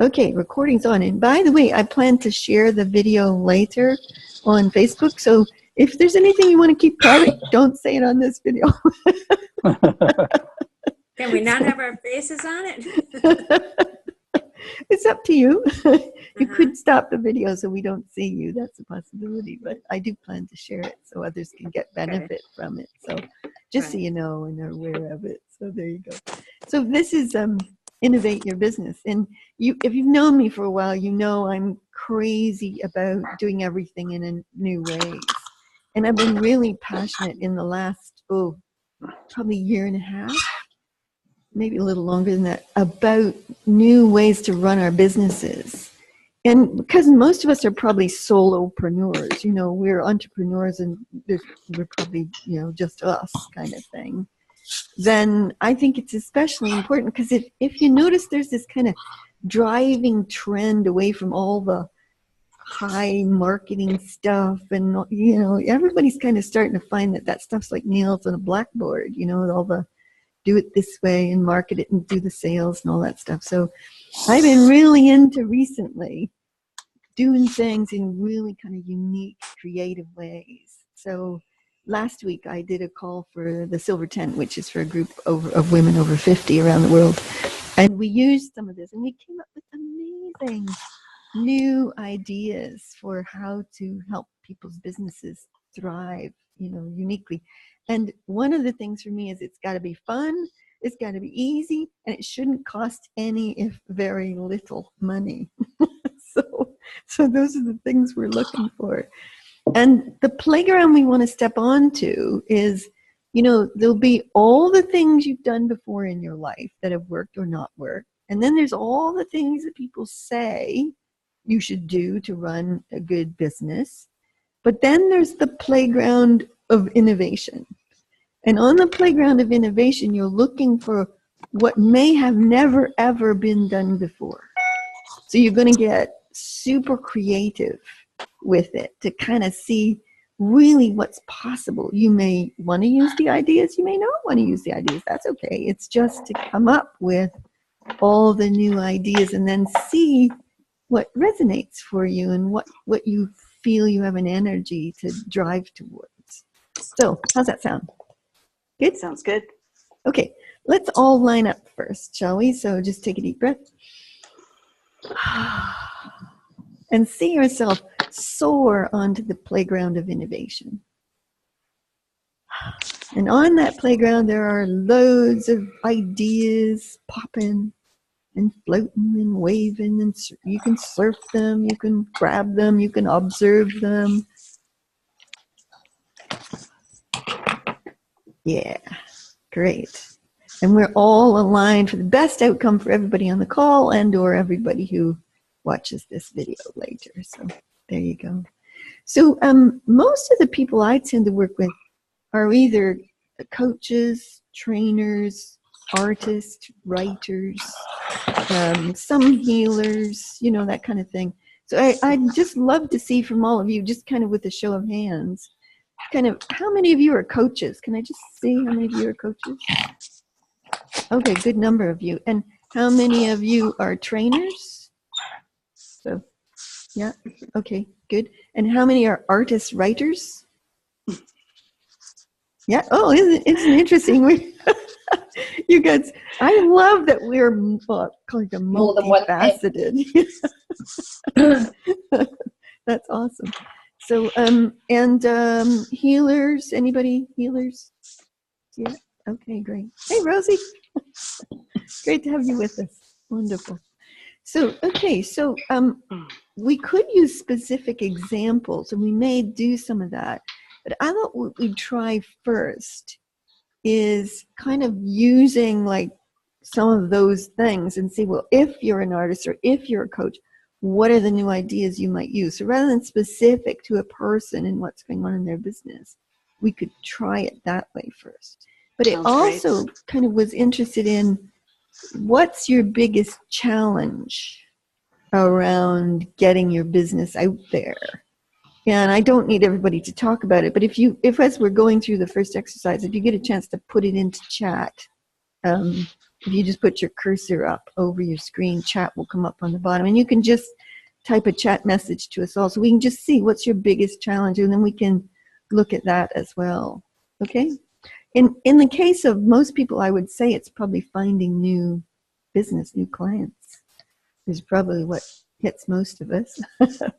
Okay, recording's on. And by the way, I plan to share the video later on Facebook. So if there's anything you want to keep private, don't say it on this video. Can we not have our faces on it? It's up to you. You could stop the video so we don't see you. That's a possibility. But I do plan to share it so others can get benefit from it. So just so you know and are aware of it. So there you go. So this is Innovate Your Business. And if you've known me for a while, you know I'm crazy about doing everything in a new ways. And I've been really passionate in the last, probably year and a half, maybe a little longer than that, about new ways to run our businesses. And because most of us are probably solopreneurs, you know, we're entrepreneurs and we're probably, you know, just us kind of thing, then I think it's especially important because if you notice there's this kind of driving trend away from all the high marketing stuff, and, you know, everybody's kind of starting to find that stuff's like nails on a blackboard, you know, all the do it this way and market it and do the sales and all that stuff. So I've been really into recently doing things in really kind of unique, creative ways. So last week I did a call for the Silver Tent, which is for a group of women over 50 around the world. And we used some of this and we came up with amazing new ideas for how to help people's businesses thrive, you know, uniquely. And one of the things for me is it's got to be fun, it's got to be easy, and it shouldn't cost any, if very little, money. So those are the things we're looking for. And the playground we want to step onto is, you know, there'll be all the things you've done before in your life that have worked or not worked. And then there's all the things that people say you should do to run a good business. But then there's the playground of innovation. And on the playground of innovation, you're looking for what may have never, ever been done before. So you're going to get super creative with it to kind of see really what's possible. You may want to use the ideas. You may not want to use the ideas. That's okay. It's just to come up with all the new ideas and then see what resonates for you and what you feel you have an energy to drive towards. So how's that sound? Good? Sounds good. Okay, let's all line up first, shall we? So just take a deep breath. And see yourself soar onto the playground of innovation. And on that playground, there are loads of ideas popping and floating and waving, and you can surf them, you can grab them, you can observe them. Yeah, great. And we're all aligned for the best outcome for everybody on the call and or everybody who watches this video later. So there you go. So most of the people I tend to work with are either coaches, trainers, artists, writers, some healers, you know, that kind of thing. So I'd just love to see from all of you, just kind of with a show of hands, kind of how many of you are coaches? Can I just see how many of you are coaches? Okay, good number of you. And how many of you are trainers? So, yeah, okay, good. And how many are artists, writers? Yeah, oh, isn't it interesting? You guys, I love that we're called a multifaceted. That's awesome. So, healers, anybody healers? Yeah, okay, great. Hey, Rosie. Great to have you with us. Wonderful. So, okay, so we could use specific examples, and we may do some of that. But I thought what we'd try first is kind of using like some of those things and see, well, if you're an artist or if you're a coach, what are the new ideas you might use? So rather than specific to a person and what's going on in their business, we could try it that way first. But it also kind of was interested in what's your biggest challenge around getting your business out there? And I don't need everybody to talk about it, but if as we're going through the first exercise, if you get a chance to put it into chat, If you just put your cursor up over your screen, chat will come up on the bottom. And you can just type a chat message to us all, so we can just see what's your biggest challenge, and then we can look at that as well. Okay? In the case of most people, I would say it's probably finding new business, new clients is probably what hits most of us,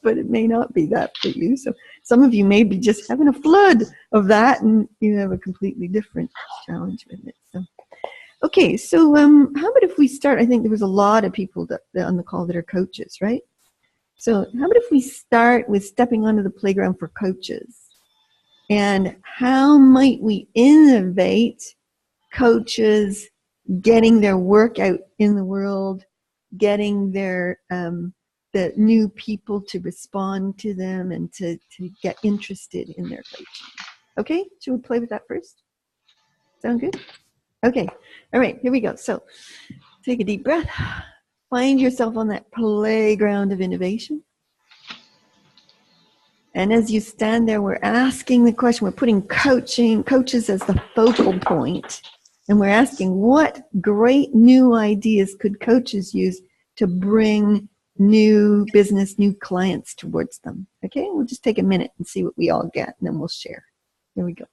but it may not be that for you. So some of you may be just having a flood of that, and you have a completely different challenge with it. So, okay, so how about if we start? I think there was a lot of people that on the call that are coaches, right? So how about if we start with stepping onto the playground for coaches? And how might we innovate coaches getting their work out in the world, getting their the new people to respond to them and to get interested in their coaching? Okay, should we play with that first? Sound good? Okay, all right, here we go. So take a deep breath. Find yourself on that playground of innovation. And as you stand there, we're asking the question, we're putting coaches as the focal point. And we're asking, what great new ideas could coaches use to bring new business, new clients towards them? Okay, we'll just take a minute and see what we all get, and then we'll share. Here we go.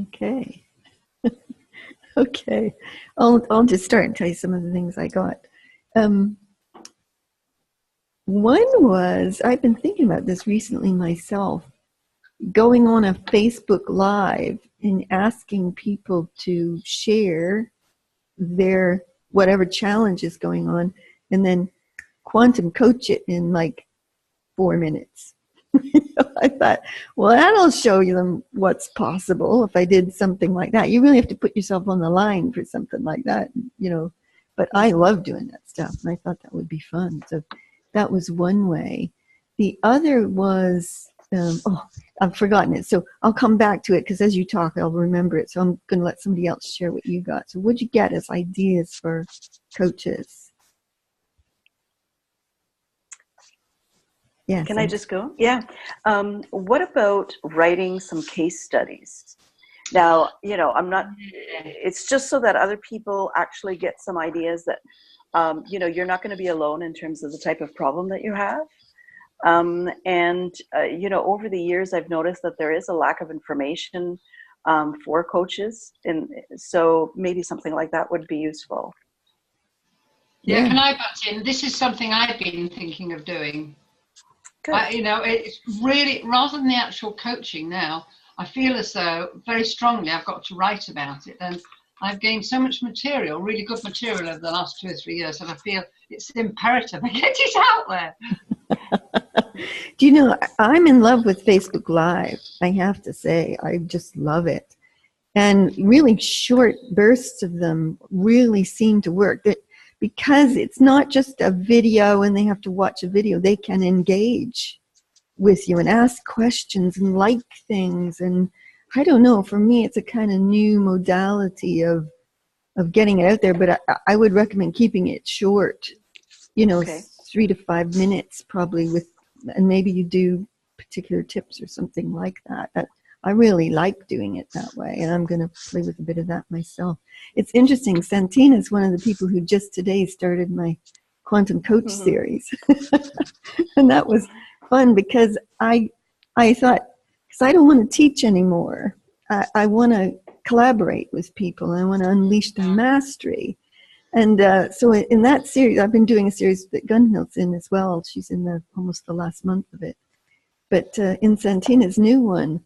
Okay. Okay. I'll just start and tell you some of the things I got. One was, I've been thinking about this recently myself, going on a Facebook Live and asking people to share their whatever challenge is going on, and then quantum coach it in like 4 minutes. I thought, well, that'll show you them what's possible if I did something like that. You really have to put yourself on the line for something like that, you know. But I love doing that stuff, and I thought that would be fun. So that was one way. The other was, I've forgotten it. So I'll come back to it, because as you talk, I'll remember it. So I'm going to let somebody else share what you got. So what'd you get as ideas for coaches? Yes. Can I just go? Yeah. What about writing some case studies? Now, you know, it's just so that other people actually get some ideas that, you know, you're not going to be alone in terms of the type of problem that you have. You know, over the years, I've noticed that there is a lack of information for coaches. And so maybe something like that would be useful. Yeah, can I butt in? This is something I've been thinking of doing. You know, it's really, rather than the actual coaching now, I feel as though very strongly I've got to write about it. And I've gained so much material, really good material over the last 2 or 3 years, that I feel it's imperative I get it out there. Do you know, I'm in love with Facebook Live, I have to say. I just love it. And really short bursts of them really seem to work. Because it's not just a video and they have to watch a video, they can engage with you and ask questions and like things. And I don't know, for me, it's a kind of new modality of getting it out there, but I would recommend keeping it short, you know, 3 to 5 minutes probably, and maybe you do particular tips or something like that. I really like doing it that way, and I'm going to play with a bit of that myself. It's interesting. Santina is one of the people who just today started my Quantum Coach series. And that was fun, because I thought, because I don't want to teach anymore. I want to collaborate with people. I want to unleash their mastery. And so in that series, I've been doing a series that Gunhild's in as well. She's in almost the last month of it. But in Santina's new one,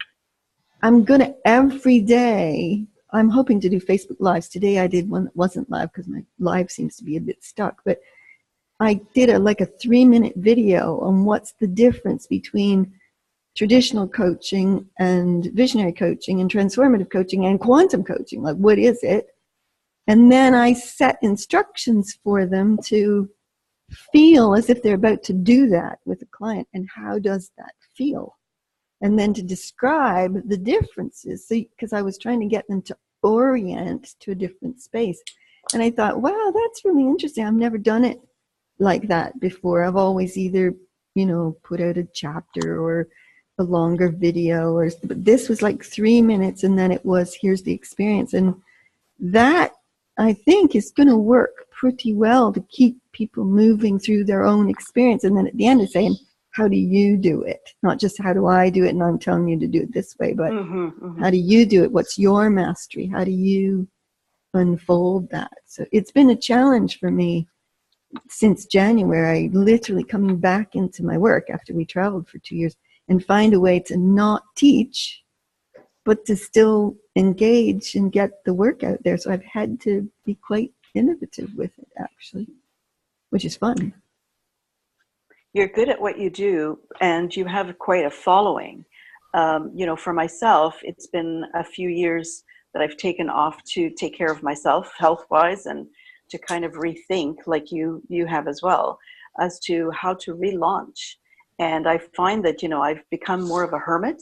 I'm going to every day, I'm hoping to do Facebook Lives. Today I did one that wasn't live because my live seems to be a bit stuck. But I did a 3-minute video on what's the difference between traditional coaching and visionary coaching and transformative coaching and quantum coaching. Like, what is it? And then I set instructions for them to feel as if they're about to do that with a client. And how does that feel? And then to describe the differences. So, because I was trying to get them to orient to a different space. And I thought, wow, that's really interesting. I've never done it like that before. I've always either, put out a chapter or a longer video, but this was 3 minutes, and then it was, here's the experience. And that, I think, is going to work pretty well to keep people moving through their own experience. And then at the end of saying, how do you do it? Not just how do I do it and I'm telling you to do it this way, but how do you do it? What's your mastery? How do you unfold that? So it's been a challenge for me since January, literally coming back into my work after we traveled for 2 years, and find a way to not teach, but to still engage and get the work out there. So I've had to be quite innovative with it, actually, which is fun. You're good at what you do, and you have quite a following. For myself, it's been a few years that I've taken off to take care of myself health-wise, and to kind of rethink, like you have as well, as to how to relaunch. And I find that, I've become more of a hermit.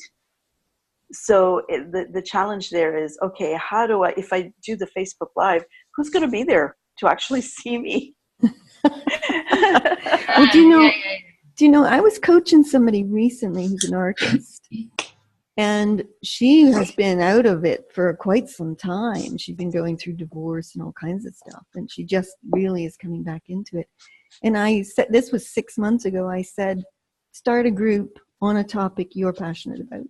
So the challenge there is, okay, how do I, if I do the Facebook Live, who's going to be there to actually see me? Well, do you know, I was coaching somebody recently who's an artist, and she has been out of it for quite some time. She's been going through divorce and all kinds of stuff, and she just really is coming back into it. And I said, this was 6 months ago, I said, start a group on a topic you're passionate about.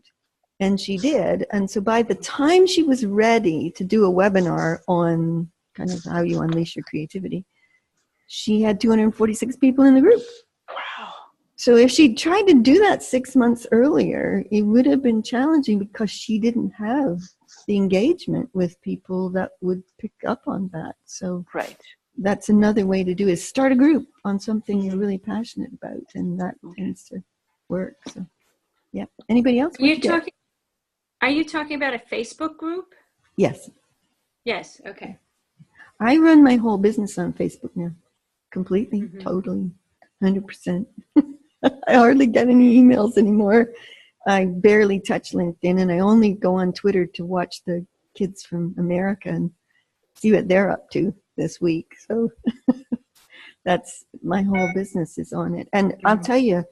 And she did. And so by the time she was ready to do a webinar on kind of how you unleash your creativity, she had 246 people in the group. Wow. So if she'd tried to do that 6 months earlier, it would have been challenging because she didn't have the engagement with people that would pick up on that. So right. That's another way to do it, is start a group on something you're really passionate about, and that tends to work. So, yeah. Anybody else? Are you talking about a Facebook group? Yes. Yes. Okay. I run my whole business on Facebook now, completely, totally, 100%. I hardly get any emails anymore. I barely touch LinkedIn, and I only go on Twitter to watch the kids from America and see what they're up to this week. So that's, my whole business is on it. And I'll tell you,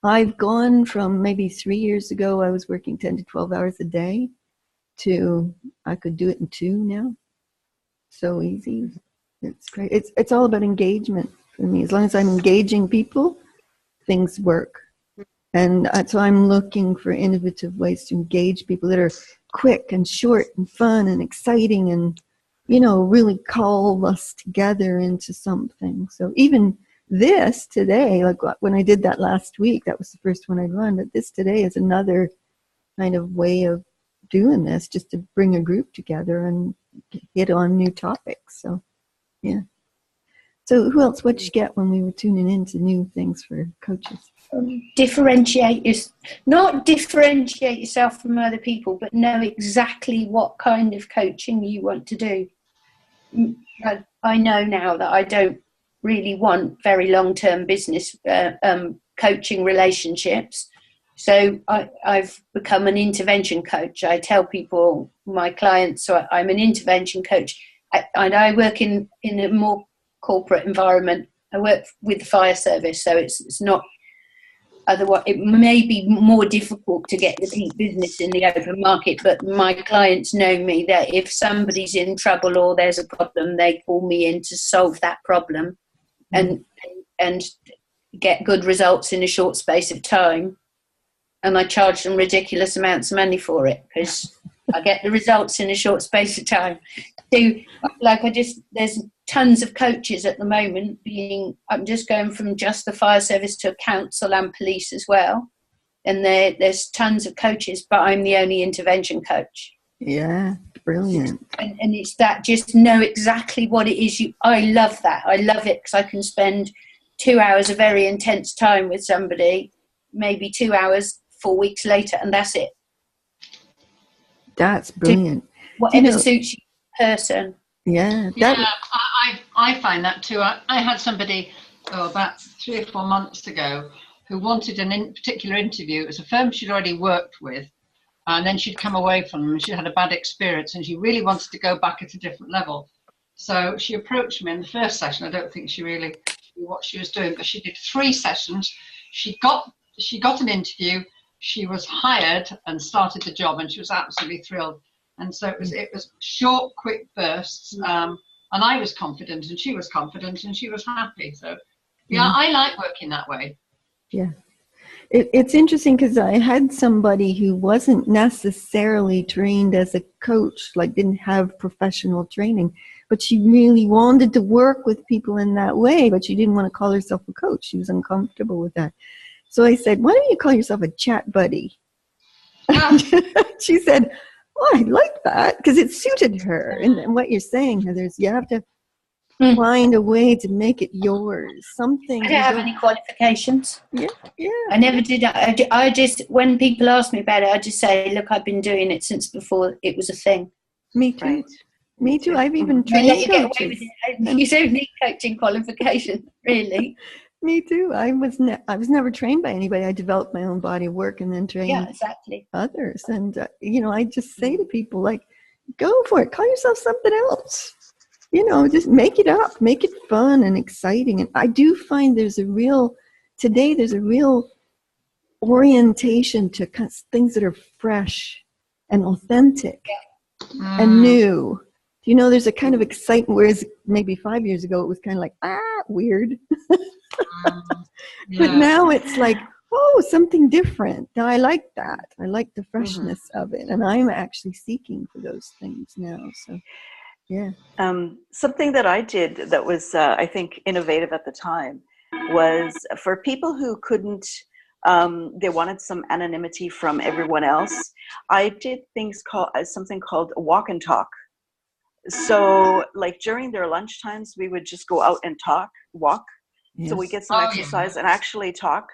I've gone from maybe 3 years ago, I was working 10 to 12 hours a day, to I could do it in 2 now. So easy. It's great. It's all about engagement for me. As long as I'm engaging people, things work. And so I'm looking for innovative ways to engage people that are quick and short and fun and exciting, and really call us together into something. So even this today, like when I did that last week, that was the first one I'd run, but this today is another kind of way of doing this, just to bring a group together and hit on new topics. So, yeah. So who else, what'd you get when we were tuning into new things for coaches? Not differentiate yourself from other people, but know exactly what kind of coaching you want to do. I know now that I don't really want very long-term business coaching relationships. So I've become an intervention coach. I tell people, my clients, so I'm an intervention coach. I work in a more corporate environment. I work with the fire service, so it's not, otherwise it may be more difficult to get repeat business in the open market, but my clients know me that if somebody's in trouble or there's a problem, they call me in to solve that problem and get good results in a short space of time. And I charge them ridiculous amounts of money for it because I get the results in a short space of time. So, there's tons of coaches at the moment I'm just going from just the fire service to council and police as well. And there's tons of coaches, but I'm the only intervention coach. Yeah, brilliant. And it's that, just know exactly what it is. I love that. I love it because I can spend 2 hours of very intense time with somebody, maybe 2 hours 4 weeks later, and that's it. That's brilliant. Whatever suits you, person. Yeah. I find that too. I had somebody about 3 or 4 months ago who wanted a particular interview. It was a firm she'd already worked with, and then she'd come away from them and she had a bad experience and she really wanted to go back at a different level. So she approached me in the first session. I don't think she really knew what she was doing, but she did 3 sessions. She got an interview. She was hired and started the job, and she was absolutely thrilled. And so it was short, quick bursts, and I was confident, and she was confident, and she was happy. So, yeah, I like working that way. Yeah. It's interesting because I had somebody who wasn't necessarily trained as a coach, like didn't have professional training, but she really wanted to work with people in that way, but she didn't want to call herself a coach. She was uncomfortable with that. So I said, why don't you call yourself a chat buddy? She said, oh, I like that, because it suited her. And what you're saying, Heather, is you have to find a way to make it yours. Something. I don't have any qualifications. Yeah. I never did. I just, when people ask me about it, I just say, look, I've been doing it since before it was a thing. Me too. Right. Me too. I've even trained coaches. You don't need coaching qualifications, really. Me too. I was never trained by anybody. I developed my own body of work and then trained others. And I just say to people, like, go for it. Call yourself something else. Just make it up. Make it fun and exciting. And I do find there's a real orientation to things that are fresh and authentic and new. There's a kind of excitement, whereas maybe 5 years ago it was kind of like, weird. But now it's like, something different. Now I like that. I like the freshness of it. And I'm actually seeking for those things now. So, yeah. Something that I did that was, I think, innovative at the time was for people who couldn't, they wanted some anonymity from everyone else. I did something called walk and talk. So like during their lunch times, we would just go out and walk. Yes. So we get some exercise and actually talk.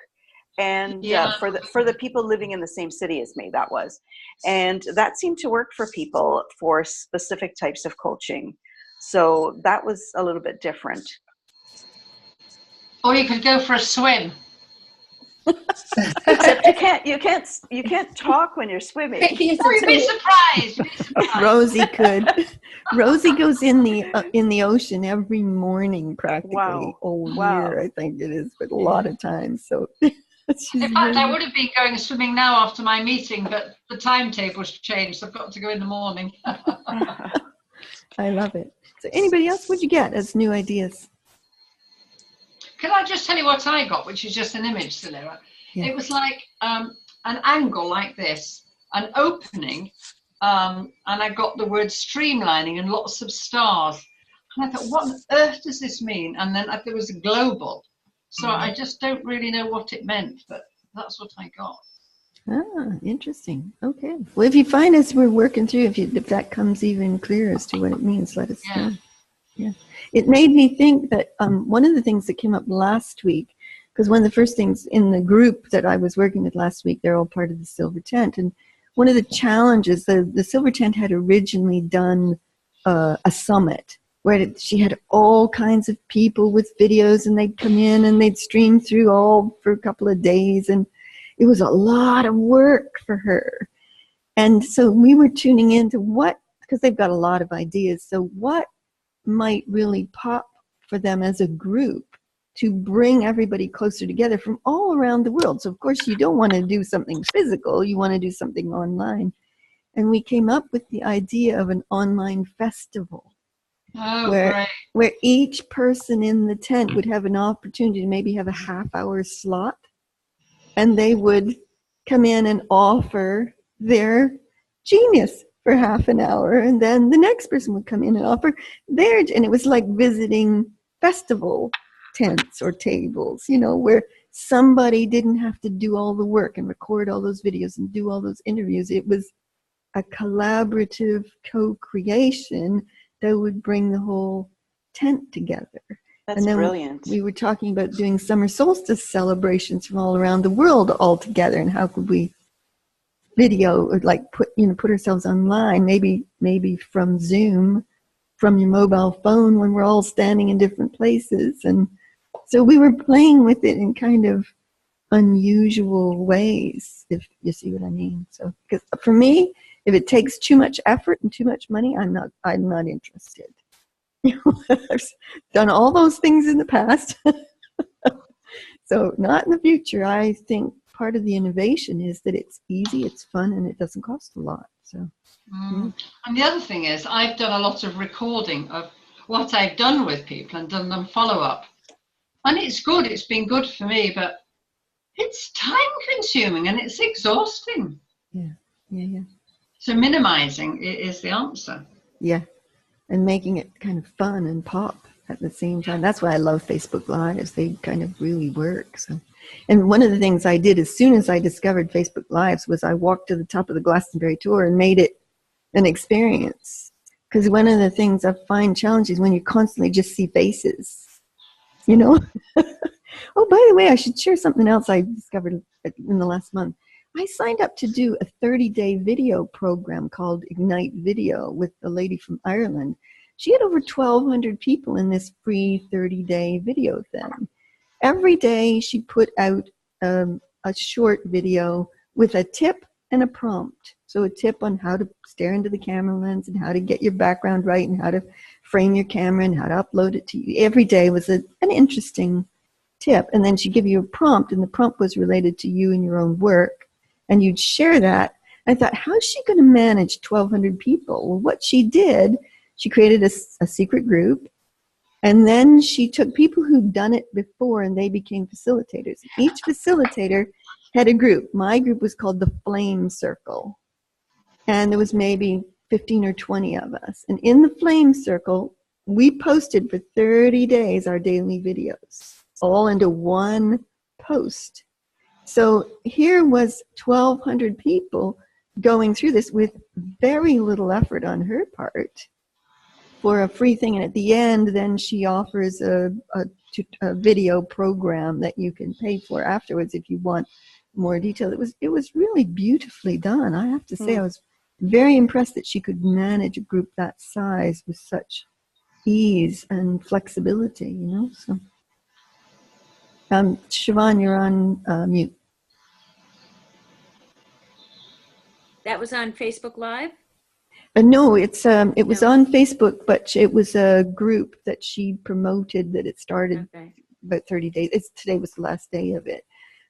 And for the people living in the same city as me, that was. And that seemed to work for people for specific types of coaching. So that was a little bit different. Or you could go for a swim. Except you can't talk when you're swimming. You'd be surprised. Rosie could. Rosie goes in the ocean every morning practically all year, I think it is, but a lot of times. So in fact, I would have been going swimming now after my meeting, but the timetable's changed. So I've got to go in the morning. I love it. So anybody else, what'd you get as new ideas? Can I just tell you what I got, which is just an image, Celera? Yeah. It was like an angle like this, an opening, and I got the word streamlining and lots of stars. And I thought, what on earth does this mean? And then there was a global. So I just don't really know what it meant, but that's what I got. Interesting. Okay. Well, if you find as we're working through, if that comes even clearer as to what it means, let us know. Yeah. It made me think that one of the things that came up last week, because one of the first things in the group that I was working with last week, they're all part of the Silver Tent. And one of the challenges, the Silver Tent had originally done a summit where she had all kinds of people with videos, and they'd come in and they'd stream through all for a couple of days. And it was a lot of work for her. And so we were tuning into because they've got a lot of ideas. So what might really pop for them as a group to bring everybody closer together from all around the world. So of course you don't want to do something physical, you want to do something online. And we came up with the idea of an online festival where each person in the tent would have an opportunity to maybe have a half-hour slot, and they would come in and offer their genius for half an hour, and then the next person would come in and offer theirs. And it was like visiting festival tents or tables, where somebody didn't have to do all the work and record all those videos and do all those interviews. It was a collaborative co-creation that would bring the whole tent together. That's and then brilliant. we were talking about doing summer solstice celebrations from all around the world all together, and how could we video or like put ourselves online, maybe from Zoom, from your mobile phone when we're all standing in different places. And so we were playing with it in kind of unusual ways, if you see what I mean. So, because for me, if it takes too much effort and too much money, I'm not interested. I've done all those things in the past. So not in the future. I think part of the innovation is that it's easy, it's fun, and it doesn't cost a lot. So, yeah. And the other thing is, I've done a lot of recording of what I've done with people and done them follow-up. And it's good, it's been good for me, but it's time-consuming and it's exhausting. Yeah. So minimizing is the answer. Yeah, and making it kind of fun and pop at the same time. That's why I love Facebook Lives. They kind of really work. So, and one of the things I did as soon as I discovered Facebook Lives was I walked to the top of the Glastonbury tour and made it an experience. Because one of the things I find challenging is when you constantly just see faces, you know? Oh, by the way, I should share something else I discovered in the last month. I signed up to do a 30-day video program called Ignite Video with a lady from Ireland. She had over 1,200 people in this free 30-day video thing. Every day she put out a short video with a tip and a prompt. So a tip on how to stare into the camera lens and how to get your background right and how to frame your camera and how to upload it to you. Every day was an interesting tip. And then she'd give you a prompt, and the prompt was related to you and your own work. And you'd share that. I thought, how's she going to manage 1,200 people? Well, what she did, she created a secret group, and then she took people who'd done it before and they became facilitators. Each facilitator had a group. My group was called the Flame Circle, and there was maybe 15 or 20 of us. And in the Flame Circle, we posted for 30 days our daily videos, all into one post. So here was 1,200 people going through this with very little effort on her part for a free thing. And at the end, then she offers a video program that you can pay for afterwards if you want more detail. It was really beautifully done. I have to say, I was very impressed that she could manage a group that size with such ease and flexibility, you know. So, Siobhan, you're on mute. That was on Facebook Live? No, it was on Facebook, but it was a group that she promoted that it started about 30 days. Today was the last day of it.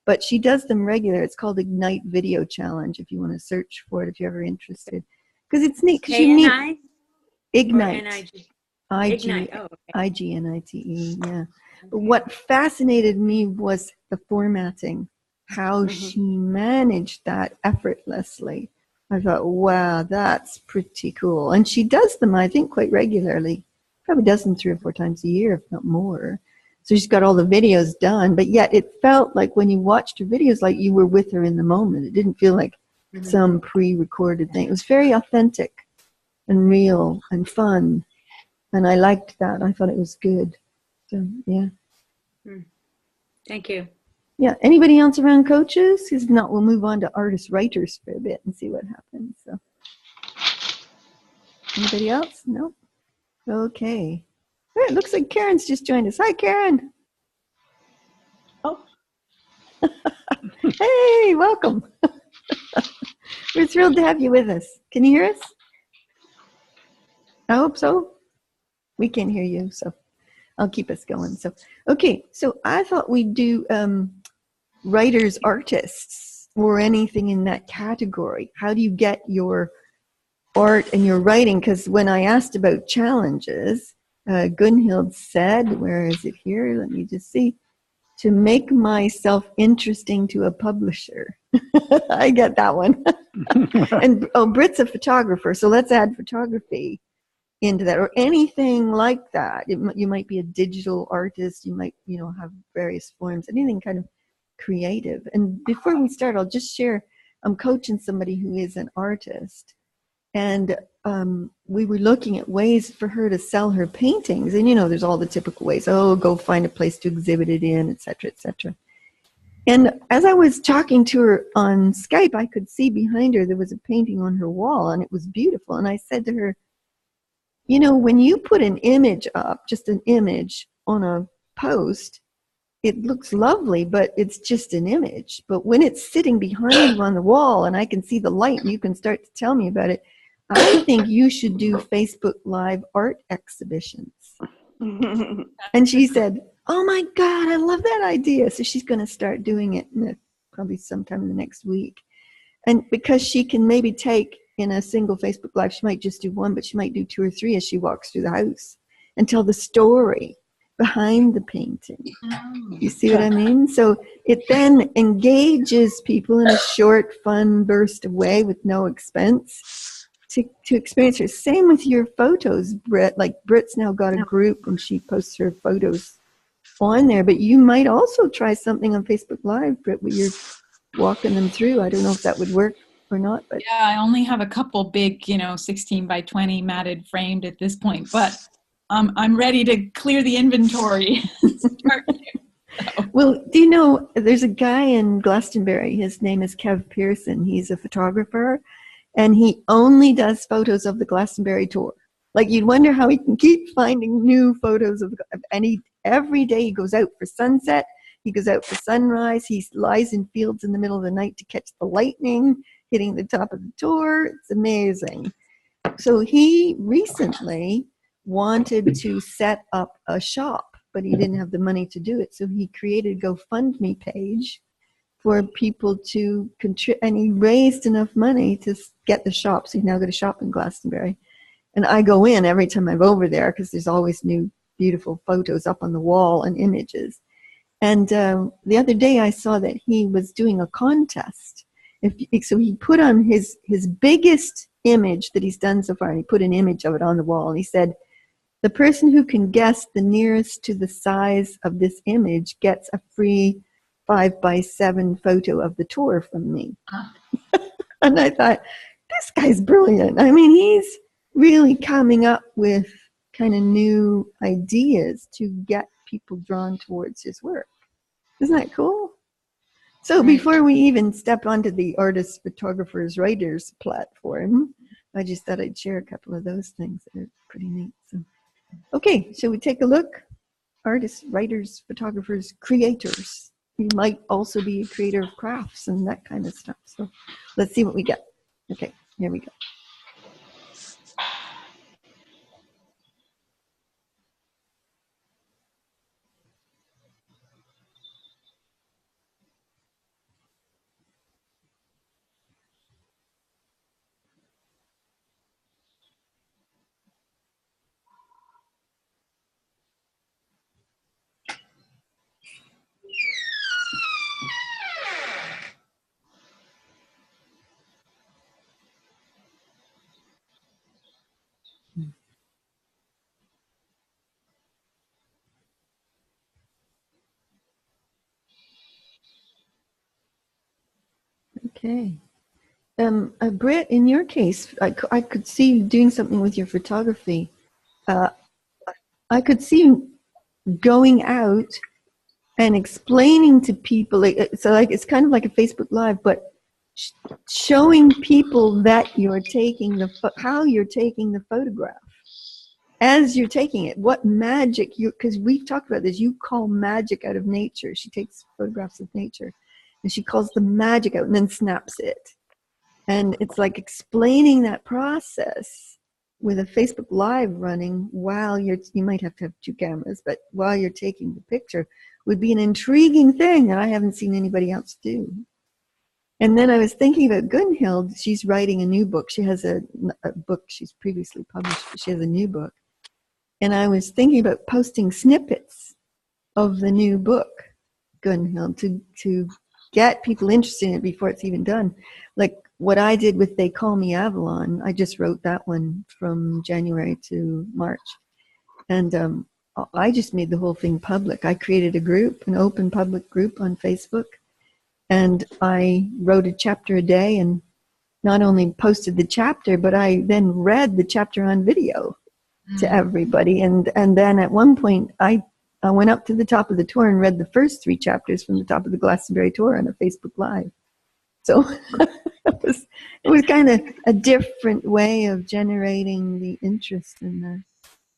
But she does them regular. It's called Ignite Video Challenge, if you want to search for it, if you're ever interested. Because it's neat. Because you need Ignite. Ignite. Oh, okay. I-G-N-I-T-E, yeah. But what fascinated me was the formatting, how she managed that effortlessly. I thought, wow, that's pretty cool. And she does them, I think, quite regularly. Probably does them 3 or 4 times a year, if not more. So she's got all the videos done, but yet it felt like when you watched her videos, like you were with her in the moment. It didn't feel like some pre-recorded thing. It was very authentic and real and fun. And I liked that. I thought it was good. So, yeah. Thank you. Yeah. Anybody else around coaches? If not, we'll move on to artist writers for a bit and see what happens. So, anybody else? No? Okay. All right, looks like Karen's just joined us. Hi, Karen. Oh. Hey, welcome. We're thrilled to have you with us. Can you hear us? I hope so. We can't hear you, so I'll keep us going. So, okay, so I thought we'd do writers, artists, or anything in that category. How do you get your art and your writing? Because when I asked about challenges, Gunhild said, where is it here? Let me just see. To make myself interesting to a publisher. I get that one. And Britt's a photographer, so let's add photography into that, or anything like that. You might be a digital artist. You might, have various forms. Anything kind of creative. And before we start, I'll just share. I'm coaching somebody who is an artist, and we were looking at ways for her to sell her paintings. And, there's all the typical ways. Oh, go find a place to exhibit it in, et cetera, et cetera. And as I was talking to her on Skype, I could see behind her there was a painting on her wall, and it was beautiful. And I said to her, when you put an image up, just an image on a post, it looks lovely, but it's just an image. But when it's sitting behind you on the wall and I can see the light and you can start to tell me about it, I think you should do Facebook Live art exhibitions. And she said, oh my God, I love that idea. So she's going to start doing it probably sometime in the next week. And because she can maybe take in a single Facebook Live, she might just do one, but she might do 2 or 3 as she walks through the house and tell the story behind the painting. You see what I mean? So it then engages people in a short, fun burst of way with no expense to experience her. Same with your photos, Britt. Like Britt's now got a group and she posts her photos on there, but you might also try something on Facebook Live, Britt, where you're walking them through. I don't know if that would work or not, but yeah, I only have a couple big, 16 by 20 matted framed at this point, but I'm ready to clear the inventory. Well, do you know, there's a guy in Glastonbury, his name is Kev Pearson. He's a photographer, and he only does photos of the Glastonbury tour. Like, you'd wonder how he can keep finding new photos every day he goes out for sunset, he goes out for sunrise, he lies in fields in the middle of the night to catch the lightning hitting the top of the tour. It's amazing. So he recently wanted to set up a shop, but he didn't have the money to do it. So he created a GoFundMe page for people to contribute, and he raised enough money to get the shop. So he's now got a shop in Glastonbury. And I go in every time I'm over there because there's always new beautiful photos up on the wall and images. And the other day I saw that he was doing a contest. So he put on his biggest image that he's done so far, and he put an image of it on the wall, and he said, the person who can guess the nearest to the size of this image gets a free 5x7 photo of the tour from me. And I thought, this guy's brilliant. I mean, he's really coming up with kind of new ideas to get people drawn towards his work. Isn't that cool? So before we even step onto the artists, photographers, writers platform, I just thought I'd share a couple of those things that are pretty neat. So, okay, shall we take a look? Artists, writers, photographers, creators. You might also be a creator of crafts and that kind of stuff. So let's see what we get. Okay, here we go. Okay. Britt, in your case, I could see you doing something with your photography. I could see you going out and explaining to people, it's kind of like a Facebook Live, but showing people that you're taking how you're taking the photograph. As you're taking it, what magic because we've talked about this, you call magic out of nature. She takes photographs of nature and she calls the magic out and then snaps it. And it's like explaining that process with a Facebook Live running while you might have to have 2 cameras, but while you're taking the picture would be an intriguing thing that I haven't seen anybody else do. And then I was thinking about Gunhild. She's writing a new book. She has a book she's previously published, but she has a new book. And I was thinking about posting snippets of the new book, Gunhild, to get people interested in it before it's even done. Like what I did with They Call Me Avalon, I just wrote that one from January to March. And I just made the whole thing public. I created a group, an open public group on Facebook. And I wrote a chapter a day, and not only posted the chapter, but I then read the chapter on video to everybody. And then at one point, I went up to the top of the tour and read the first 3 chapters from the top of the Glastonbury tour on a Facebook Live. So it was kind of a different way of generating the interest and the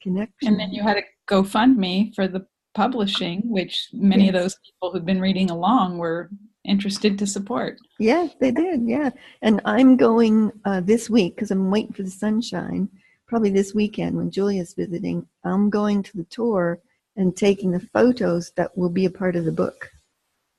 connection. And then you had a GoFundMe for the publishing, which many of those people who've been reading along were interested to support. Yeah, they did. Yeah. And I'm going this week because I'm waiting for the sunshine. Probably this weekend when Julia's visiting, I'm going to the tour and taking the photos that will be a part of the book.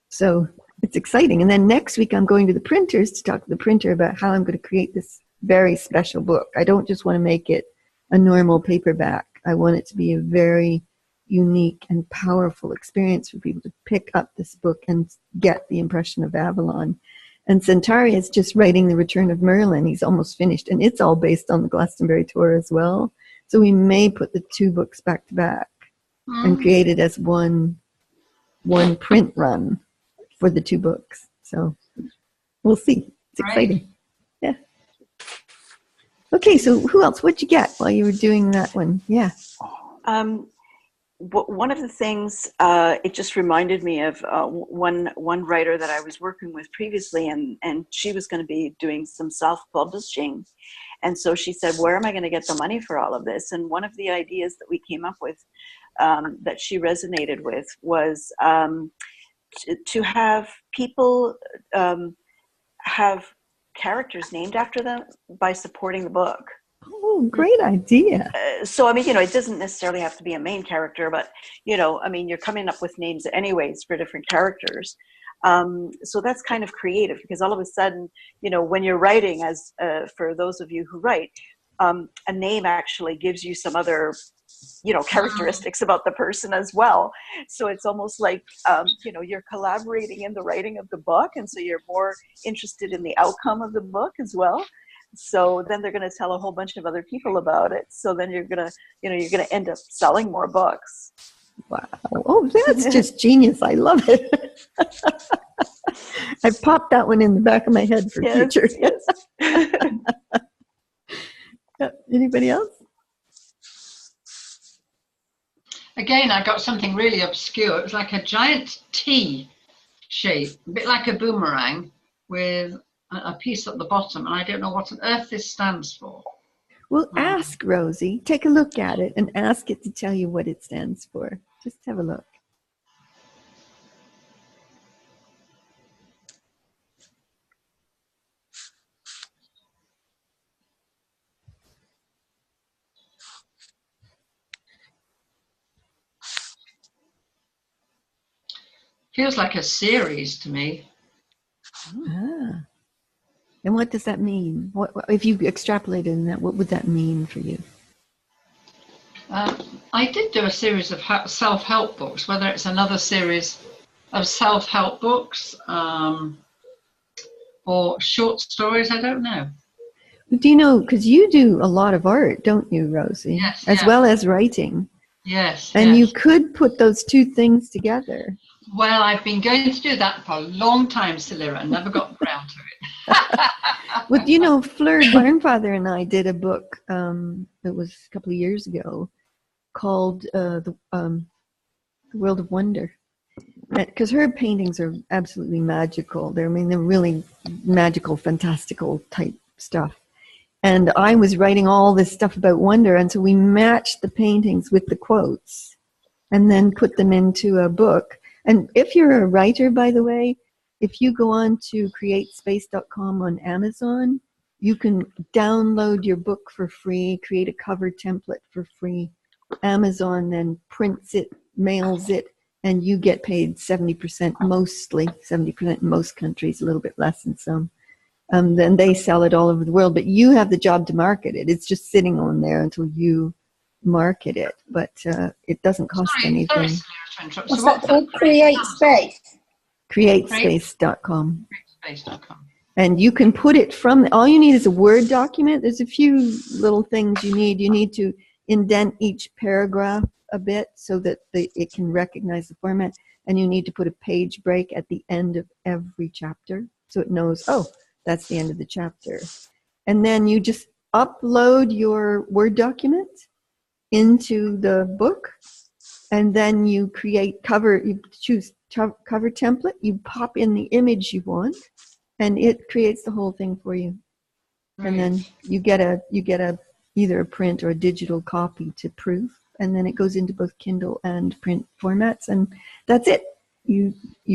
So it's exciting. And then next week I'm going to the printers to talk to the printer about how I'm going to create this very special book. I don't just want to make it a normal paperback. I want it to be a very unique and powerful experience for people to pick up this book and get the impression of Avalon. And Centauri is just writing The Return of Merlin. He's almost finished, and it's all based on the Glastonbury tour as well. So we may put the 2 books back to back and create it as one print run for the 2 books. So we'll see. It's exciting. Yeah. Okay, so who else? What'd you get while you were doing that one? Yeah. One of the things, it just reminded me of one writer that I was working with previously, and she was going to be doing some self-publishing. And so she said, where am I going to get the money for all of this? And one of the ideas that we came up with that she resonated with was to have people have characters named after them by supporting the book. Oh, great idea. So, I mean, it doesn't necessarily have to be a main character, but, I mean, you're coming up with names anyways for different characters. So that's kind of creative because all of a sudden, when you're writing, as for those of you who write, a name actually gives you some other, characteristics about the person as well. So it's almost like, you're collaborating in the writing of the book. And so you're more interested in the outcome of the book as well. So then they're going to tell a whole bunch of other people about it. So then you're going to end up selling more books. Wow. Oh, that's just genius. I love it. I popped that one in the back of my head for future. Yes. Anybody else? Again, I got something really obscure. It was like a giant T shape, a bit like a boomerang with a piece at the bottom, and I don't know what on earth this stands for. Well, ask Rosie. Take a look at it and ask it to tell you what it stands for. Just have a look. Feels like a series to me. Ah. And what does that mean? What if you extrapolated in that? What would that mean for you? I did do a series of self-help books. Whether it's another series of self-help books or short stories, I don't know. Do you know? Because you do a lot of art, don't you, Rosie? Yes. As well as writing. Yes. And you could put those 2 things together. Well, I've been going to do that for a long time, Celira, and never got around to it. Well, Fleur Barnfather and I did a book, it was a couple of years ago, called The World of Wonder. Because her paintings are absolutely magical. They're really magical, fantastical type stuff. And I was writing all this stuff about wonder, and so we matched the paintings with the quotes and then put them into a book. And if you're a writer, by the way, if you go on to createspace.com on Amazon, you can download your book for free, create a cover template for free. Amazon then prints it, mails it, and you get paid 70%, mostly 70% in most countries, a little bit less in some. Then they sell it all over the world, but you have the job to market it. It's just sitting on there until you market it, but it doesn't cost anything. What's that called? Create Space? Createspace.com. Createspace.com. And you can put it from, all you need is a Word document. There's a few little things you need. You need to indent each paragraph a bit so that it can recognize the format. And you need to put a page break at the end of every chapter so it knows, oh, That's the end of the chapter. And then you just upload your Word document into the book, and then you create you choose cover template, you pop in the image you want, and it creates the whole thing for you. Right. And then you get either a print or a digital copy to proof, and then it goes into both Kindle and print formats, and that's it. You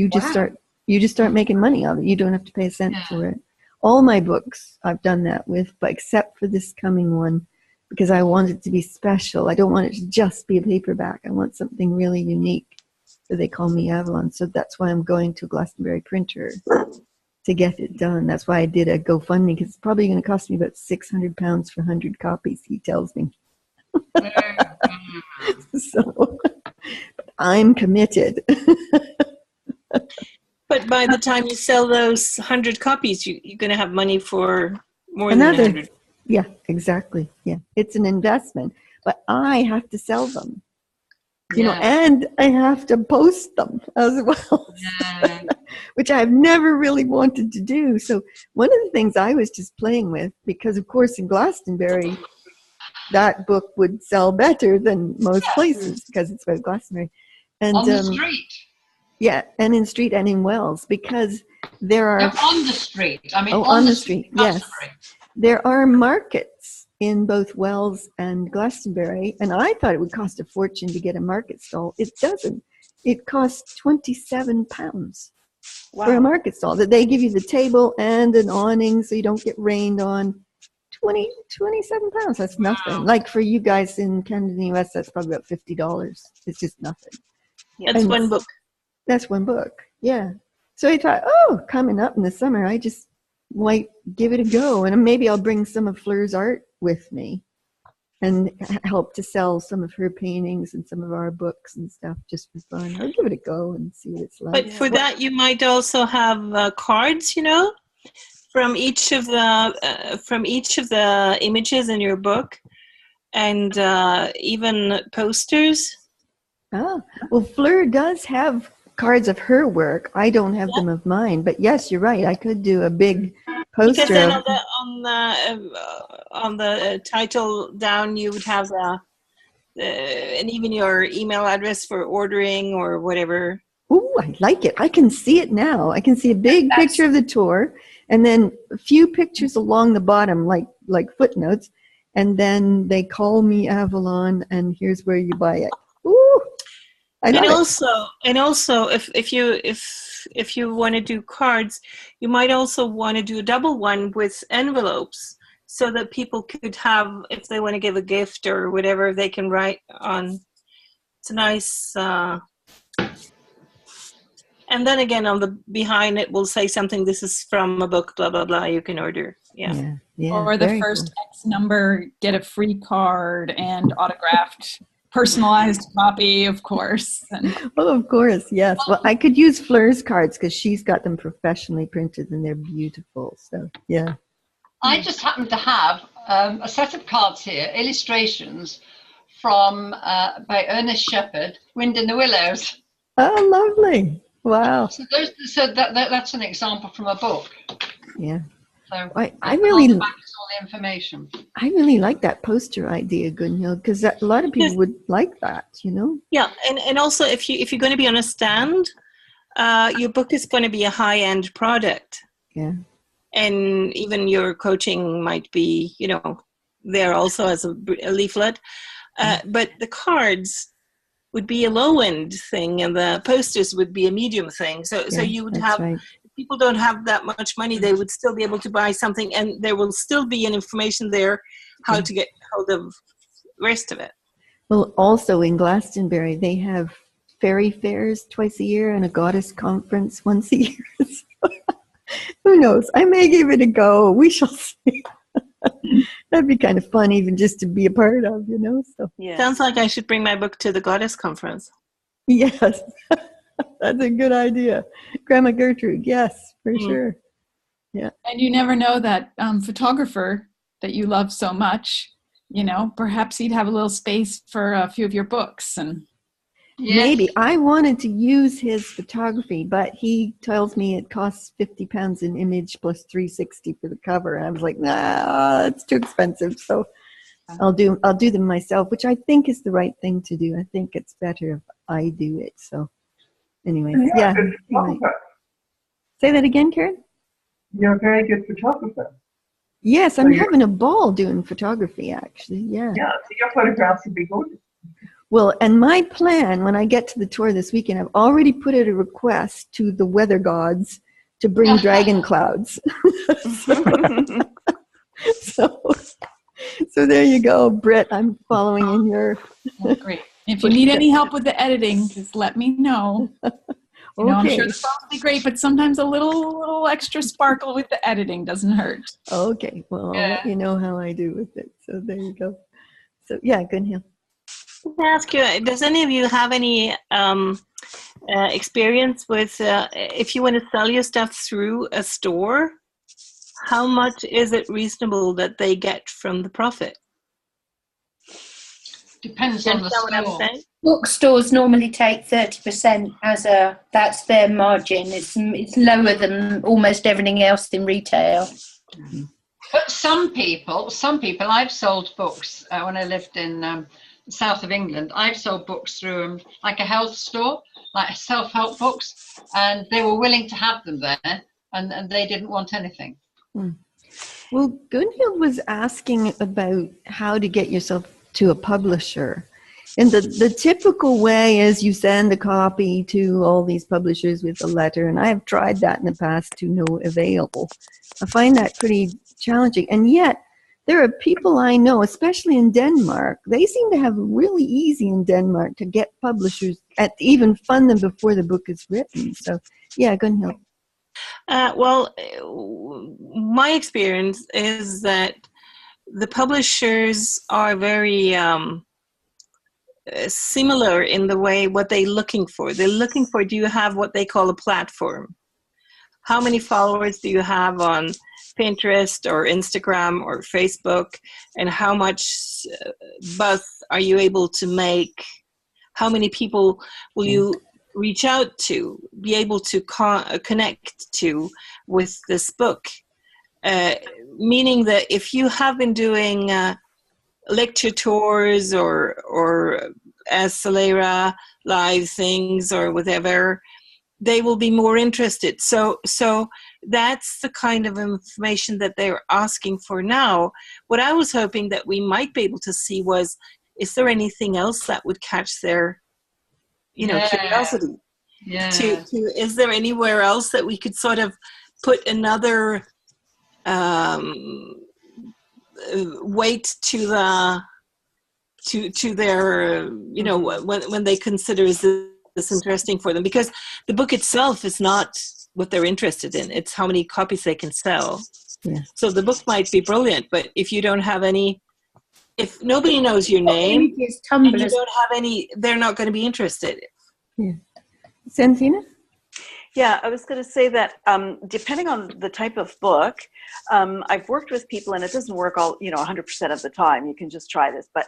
just start making money out of it. You don't have to pay a cent for it. All my books I've done that with, but except for this coming one, because I want it to be special. I don't want it to just be a paperback. I want something really unique. So they call me Avalon. So that's why I'm going to a Glastonbury printer to get it done. That's why I did a GoFundMe, because it's probably going to cost me about £600 for 100 copies, he tells me. So I'm committed. But by the time you sell those 100 copies, you're going to have money for more than Another 100. Yeah, exactly. Yeah, it's an investment, but I have to sell them, and I have to post them as well, which I've never really wanted to do. So one of the things I was just playing with, because of course in Glastonbury, that book would sell better than most places because it's about Glastonbury. And on the street. Yeah, and in street and in Wells, because there are... No, on the street. I mean, on the street, yes. There are markets in both Wells and Glastonbury, and I thought it would cost a fortune to get a market stall. It doesn't. It costs £27 for a market stall. That they give you the table and an awning so you don't get rained on. £27. That's nothing. Like for you guys in Canada and the US, that's probably about $50. It's just nothing. That's one book. That's one book. Yeah. So I thought, coming up in the summer, I just might give it a go, and maybe I'll bring some of Fleur's art with me and help to sell some of her paintings and some of our books and stuff just for fun. I'll give it a go and see what it's like. But for that, you might also have cards, from each of the images in your book, and even posters. Well, Fleur does have cards of her work. I don't have them of mine, but yes, you're right. I could do a big poster. Because then on the title down, you would have and even your email address for ordering or whatever. Ooh, I like it. I can see it now. I can see a big picture of the tour, and then a few pictures along the bottom, like footnotes, and then they call me Avalon, and here's where you buy it. Ooh. And also, if you want to do cards, you might also want to do a double one with envelopes, so that people could have, if they want to give a gift or whatever, they can write on. It's a nice, and then again on the behind it will say something. This is from a book, blah blah blah. You can order, yeah. Or the first X number, get a free card and autographed. Personalized copy, of course. Of course, yes. Well, I could use Fleur's cards because she's got them professionally printed and they're beautiful. So, yeah. I just happen to have a set of cards here, illustrations from by Ernest Shepard, Wind in the Willows. Oh, lovely! Wow. So that's an example from a book. Yeah. So I really all the information. I really like that poster idea, Gunhild, because a lot of people would like that, Yeah, and also if you're going to be on a stand, your book is going to be a high-end product. Yeah. And even your coaching might be, there also as a leaflet. But the cards would be a low-end thing, and the posters would be a medium thing. So you would have. Right. People don't have that much money, they would still be able to buy something, and there will still be an information there how to get hold of the rest of it. Well, also in Glastonbury, they have fairy fairs twice a year and a goddess conference once a year. Who knows? I may give it a go. We shall see. That'd be kind of fun, even just to be a part of, So yeah. Sounds like I should bring my book to the goddess conference. Yes. That's a good idea. Grandma Gertrude, yes, for sure. Yeah. And you never know that photographer that you love so much, perhaps he'd have a little space for a few of your books. And maybe. I wanted to use his photography, but he tells me it costs £50 an image plus $360 for the cover. And I was like, nah, it's too expensive. So I'll do them myself, which I think is the right thing to do. I think it's better if I do it. So anyway, yeah. Say that again, Karen? You're a very good photographer. Yes, I'm having a ball doing photography, actually. Yeah. Yeah, so your photographs would be gorgeous. Well, and my plan when I get to the tour this weekend, I've already put out a request to the weather gods to bring dragon clouds. So there you go, Britt. I'm following in your. Great. If you need any help with the editing, just let me know. You know, I'm sure the song will be great, but sometimes a little extra sparkle with the editing doesn't hurt. Okay. Well, I'll let you know how I do with it. So there you go. So yeah, Gunhild. Can I ask you, does any of you have any experience with if you want to sell your stuff through a store, how much is it reasonable that they get from the profit? Depends on the store. Bookstores normally take 30% that's their margin. It's lower than almost everything else in retail. But some people, I've sold books when I lived in the south of England. I've sold books through like a health store, like self-help books, and they were willing to have them there, and they didn't want anything. Well, Gunhild was asking about how to get yourself to a publisher. And the typical way is you send a copy to all these publishers with a letter, and I have tried that in the past to no avail. I find that pretty challenging. And yet, there are people I know, especially in Denmark, they seem to have really easy in Denmark to get publishers, to even fund them before the book is written. So, yeah, Gunhild. Well, my experience is that the publishers are very similar in the way what they're looking for. They're looking for, do you have what they call a platform? How many followers do you have on Pinterest or Instagram or Facebook? And how much buzz are you able to make? How many people will you reach out to, be able to connect to with this book? Meaning that if you have been doing lecture tours or as Solera live things or whatever, they will be more interested. So that's the kind of information that they're asking for now. What I was hoping that we might be able to see was, is there anything else that would catch their, curiosity? Yeah. Is there anywhere else that we could sort of put another weight to their, when they consider this interesting for them, because the book itself is not what they're interested in. It's how many copies they can sell. Yeah. So the book might be brilliant, but if you don't have any, if nobody knows your name, and you don't have any, they're not going to be interested. Yeah. Santina? Yeah, I was going to say that depending on the type of book, I've worked with people, and it doesn't work all 100% of the time. You can just try this, but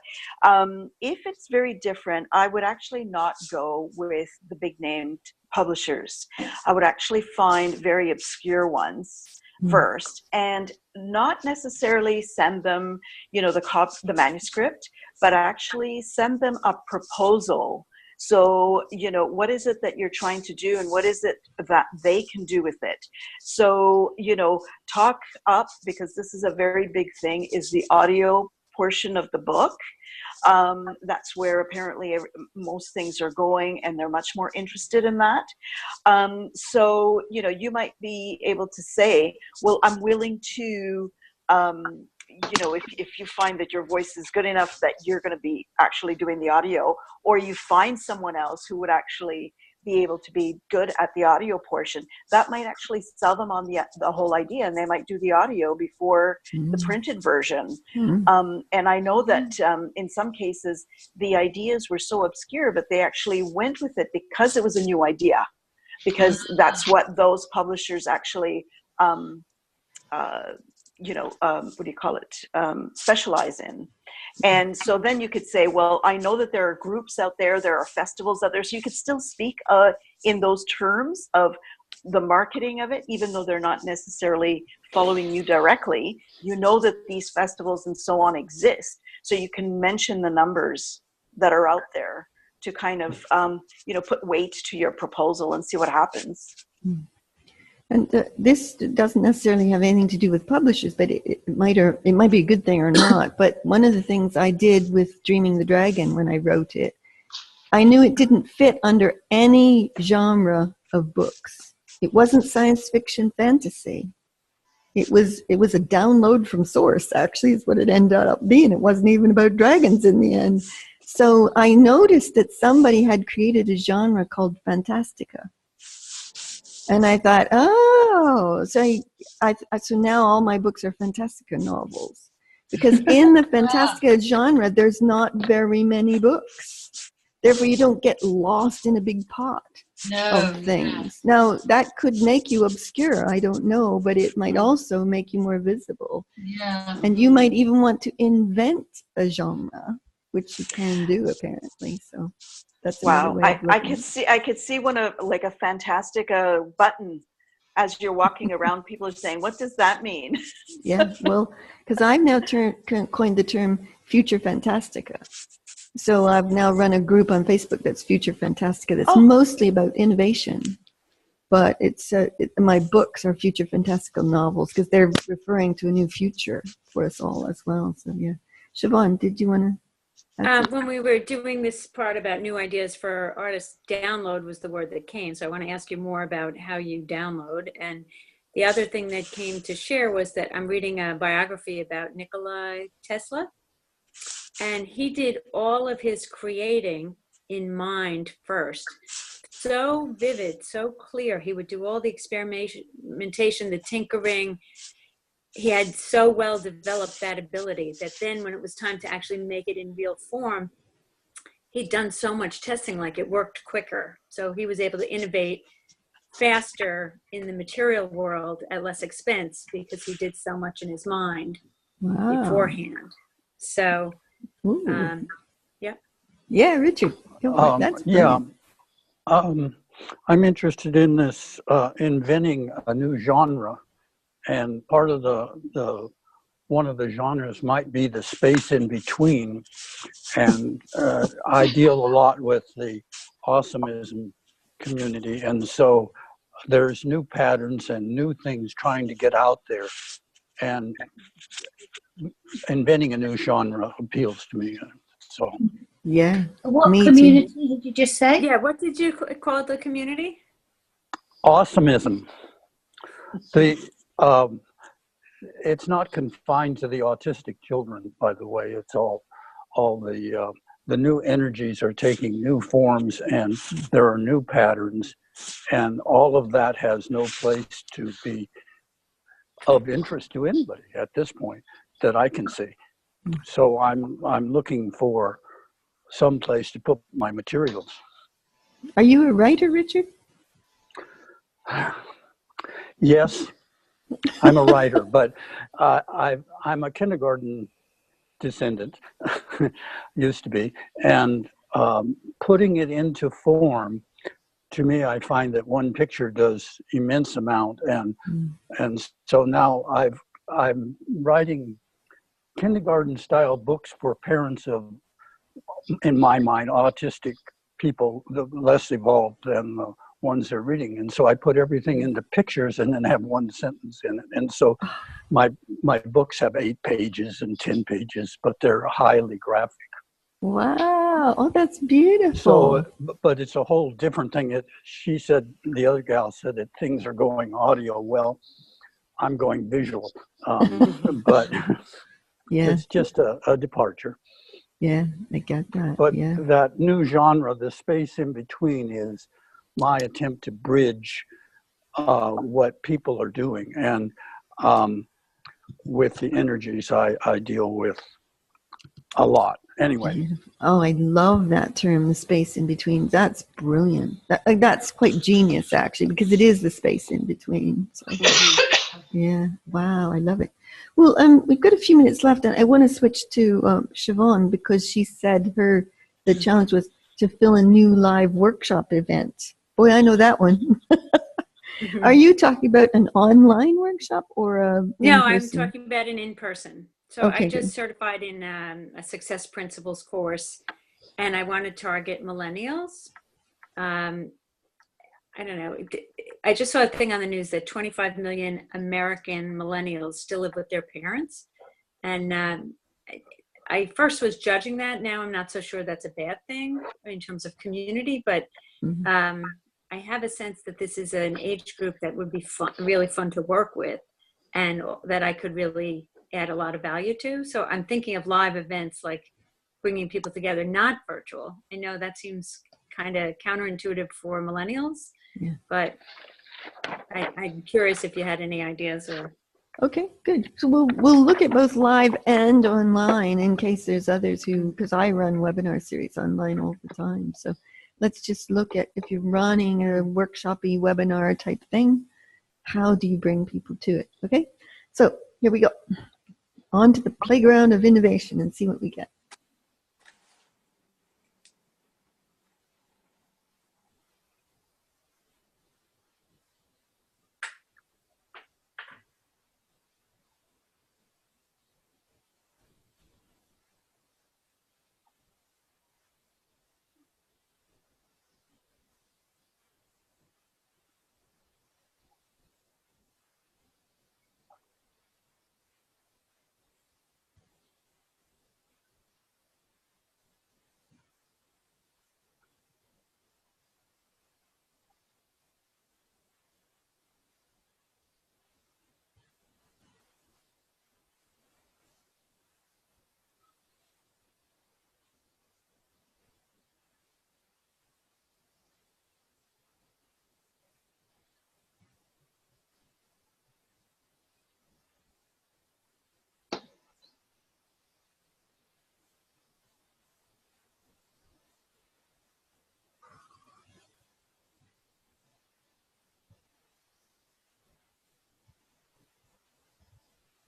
if it's very different, I would actually not go with the big named publishers. I would actually find very obscure ones first, and not necessarily send them, the manuscript, but actually send them a proposal. So, what is it that you're trying to do, and what is it that they can do with it? So, talk up, because this is a very big thing, is the audio portion of the book. That's where apparently most things are going, and they're much more interested in that. So, you might be able to say, well, I'm willing to, if you find that your voice is good enough that you're going to be actually doing the audio, or you find someone else who would actually be able to be good at the audio portion, that might actually sell them on the whole idea, and they might do the audio before the printed version. And I know that in some cases the ideas were so obscure, but they actually went with it because it was a new idea, because that's what those publishers actually what do you call it, specialize in. And so then you could say, well, I know that there are groups out there, there are festivals out there, so you could still speak in those terms of the marketing of it, even though they're not necessarily following you directly. You know that these festivals and so on exist, so you can mention the numbers that are out there to kind of, put weight to your proposal and see what happens. And this doesn't necessarily have anything to do with publishers, but it might be a good thing or not. But one of the things I did with Dreaming the Dragon when I wrote it, I knew it didn't fit under any genre of books. It wasn't science fiction fantasy. It was a download from source, actually, is what it ended up being. It wasn't even about dragons in the end. So I noticed that somebody had created a genre called Fantastica. And I thought, so now all my books are Fantastica novels. Because in the Fantastica genre, there's not very many books. Therefore, you don't get lost in a big pot of things. Now, that could make you obscure, I don't know, but it might also make you more visible. Yeah. And you might even want to invent a genre, which you can do, apparently. So that's another way of looking. I could see one of like a Fantastica button as you're walking around. People are saying, "What does that mean?" Yeah, well, because I've now coined the term Future Fantastica. So I've now run a group on Facebook that's Future Fantastica. That's mostly about innovation, but my books are Future Fantastical novels because they're referring to a new future for us all as well. So yeah, Siobhan, did you want to? When we were doing this part about new ideas for artists, download was the word that came. So I want to ask you more about how you download. And the other thing that came to share was that I'm reading a biography about Nikola Tesla. And he did all of his creating in mind first. So vivid, so clear. He would do all the experimentation, the tinkering. He had so well developed that ability that then when it was time to actually make it in real form, he'd done so much testing, like it worked quicker. So he was able to innovate faster in the material world at less expense because he did so much in his mind beforehand. So, yeah. Yeah, Richard. That's brilliant. I'm interested in this inventing a new genre. And part of one of the genres might be the space in between. And I deal a lot with the awesomism community. And so there's new patterns and new things trying to get out there. And inventing a new genre appeals to me. So yeah. What community did you just say? Yeah, what did you call the community? Awesomism. It's not confined to the autistic children, by the way. It's all the new energies are taking new forms, and there are new patterns, and all of that has no place to be of interest to anybody at this point that I can see. So I'm looking for some place to put my materials. Are you a writer, Richard? Yes. I'm a writer, but I'm a kindergarten descendant, used to be, and putting it into form, to me, I find that one picture does immense amount, and so now I'm writing kindergarten style books for parents of, in my mind, autistic people, the less evolved than the ones they're reading. And so I put everything into pictures and then have one sentence in it. And so my books have 8 pages and 10 pages, but they're highly graphic. Wow. Oh, that's beautiful. So, but it's a whole different thing. She said, the other gal said that things are going audio. Well, I'm going visual, but it's just a departure. Yeah, I get that. But that new genre, the space in between, is my attempt to bridge what people are doing. And with the energies I deal with a lot. Anyway. Beautiful. Oh, I love that term, the space in between. That's brilliant. That's quite genius, actually, because it is the space in between. So. Yeah. Wow. I love it. Well, we've got a few minutes left, and I want to switch to Siobhan, because she said the challenge was to fill a new live workshop event. Boy, I know that one. Are you talking about an online workshop or a No, I'm in-person? talking about an in-person. So Okay, I just good. certified in a Success Principles course, and I want to target millennials. I don't know. I just saw a thing on the news that 25 million American millennials still live with their parents. And I first was judging that. Now I'm not so sure that's a bad thing in terms of community, but I have a sense that this is an age group that would be really fun to work with, and that I could really add a lot of value to. So I'm thinking of live events, like bringing people together, not virtual. I know that seems kind of counterintuitive for millennials, but I'm curious if you had any ideas. Or Okay, good. So we'll look at both live and online in case there's others who, because I run webinar series online all the time. So let's just look at, if you're running a workshopy webinar type thing, how do you bring people to it? Okay, so here we go. On to the playground of innovation and see what we get.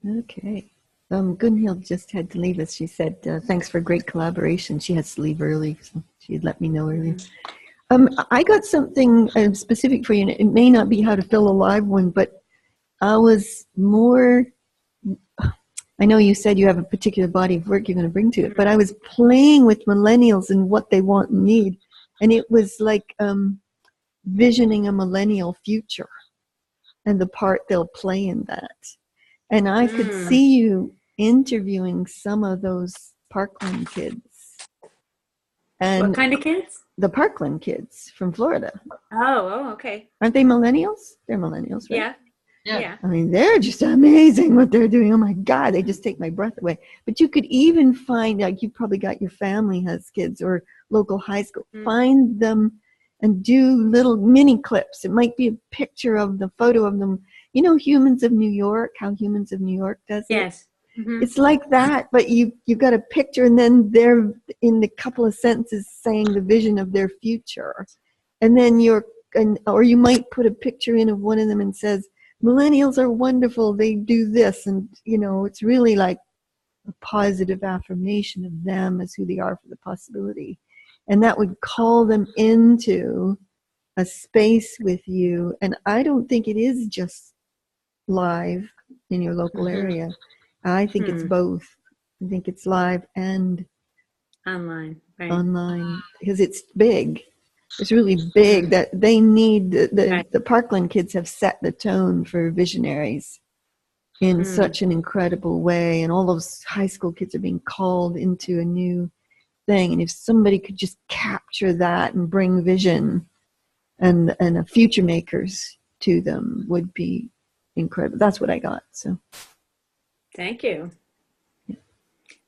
Okay. Gunhild just had to leave us. She said, thanks for great collaboration. She has to leave early, so she had let me know earlier. I got something specific for you, and it may not be how to fill a live one, but I was more, I know you said you have a particular body of work you're going to bring to it, but I was playing with millennials and what they want and need, and it was like visioning a millennial future and the part they'll play in that. And I could see you interviewing some of those Parkland kids. And what kind of kids? The Parkland kids from Florida. Oh, okay. Aren't they millennials? They're millennials, right? Yeah. I mean, they're just amazing what they're doing. Oh my God, they just take my breath away. But you could even find, like, you probably got your family has kids or local high school. Find them and do little mini clips. It might be a picture of the photo of them. You know, Humans of New York, how Humans of New York does it? Yes. It's like that, but you got a picture, and then they're in a couple of sentences saying the vision of their future. And then or you might put a picture in of one of them and says, millennials are wonderful, they do this. And, you know, it's really like a positive affirmation of them as who they are for the possibility. And that would call them into a space with you. And I don't think it is just live in your local area. I think it's both. I think it's live and online, right? Online, because it's big. It's really big that they need the Parkland kids have set the tone for visionaries in such an incredible way, and all those high school kids are being called into a new thing. And if somebody could just capture that and bring vision and a future makers to them, would be incredible. That's what I got. So thank you.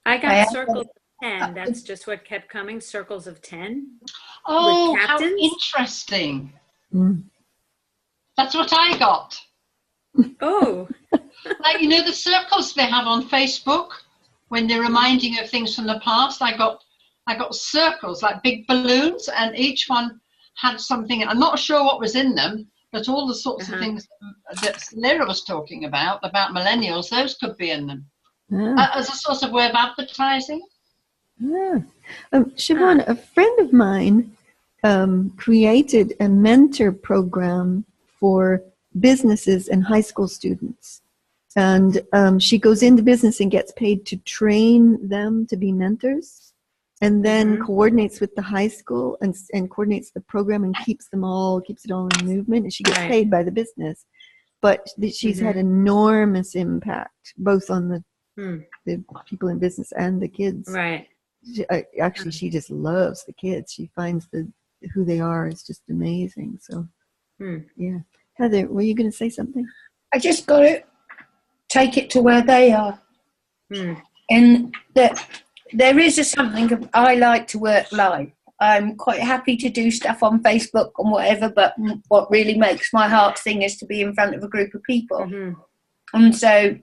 I got circles of 10. That's just what kept coming. Circles of 10. Oh, how interesting. That's what I got. Oh. Like, you know, the circles they have on Facebook when they're reminding of things from the past. I got circles, like big balloons, and each one had something. I'm not sure what was in them, but all the sorts of things that Lyra was talking about millennials, those could be in them as a sort of way of advertising. Siobhan, a friend of mine created a mentor program for businesses and high school students. And she goes into business and gets paid to train them to be mentors, and then coordinates with the high school and coordinates the program and keeps it all in movement. And she gets paid by the business. But she's had enormous impact, both on the people in business and the kids. Right. Actually, she just loves the kids. She finds who they are is just amazing. So, yeah. Heather, were you going to say something? I just got to take it to where they are. And that there is something I like to work live. I'm quite happy to do stuff on Facebook and whatever, but what really makes my heart sing is to be in front of a group of people. And so,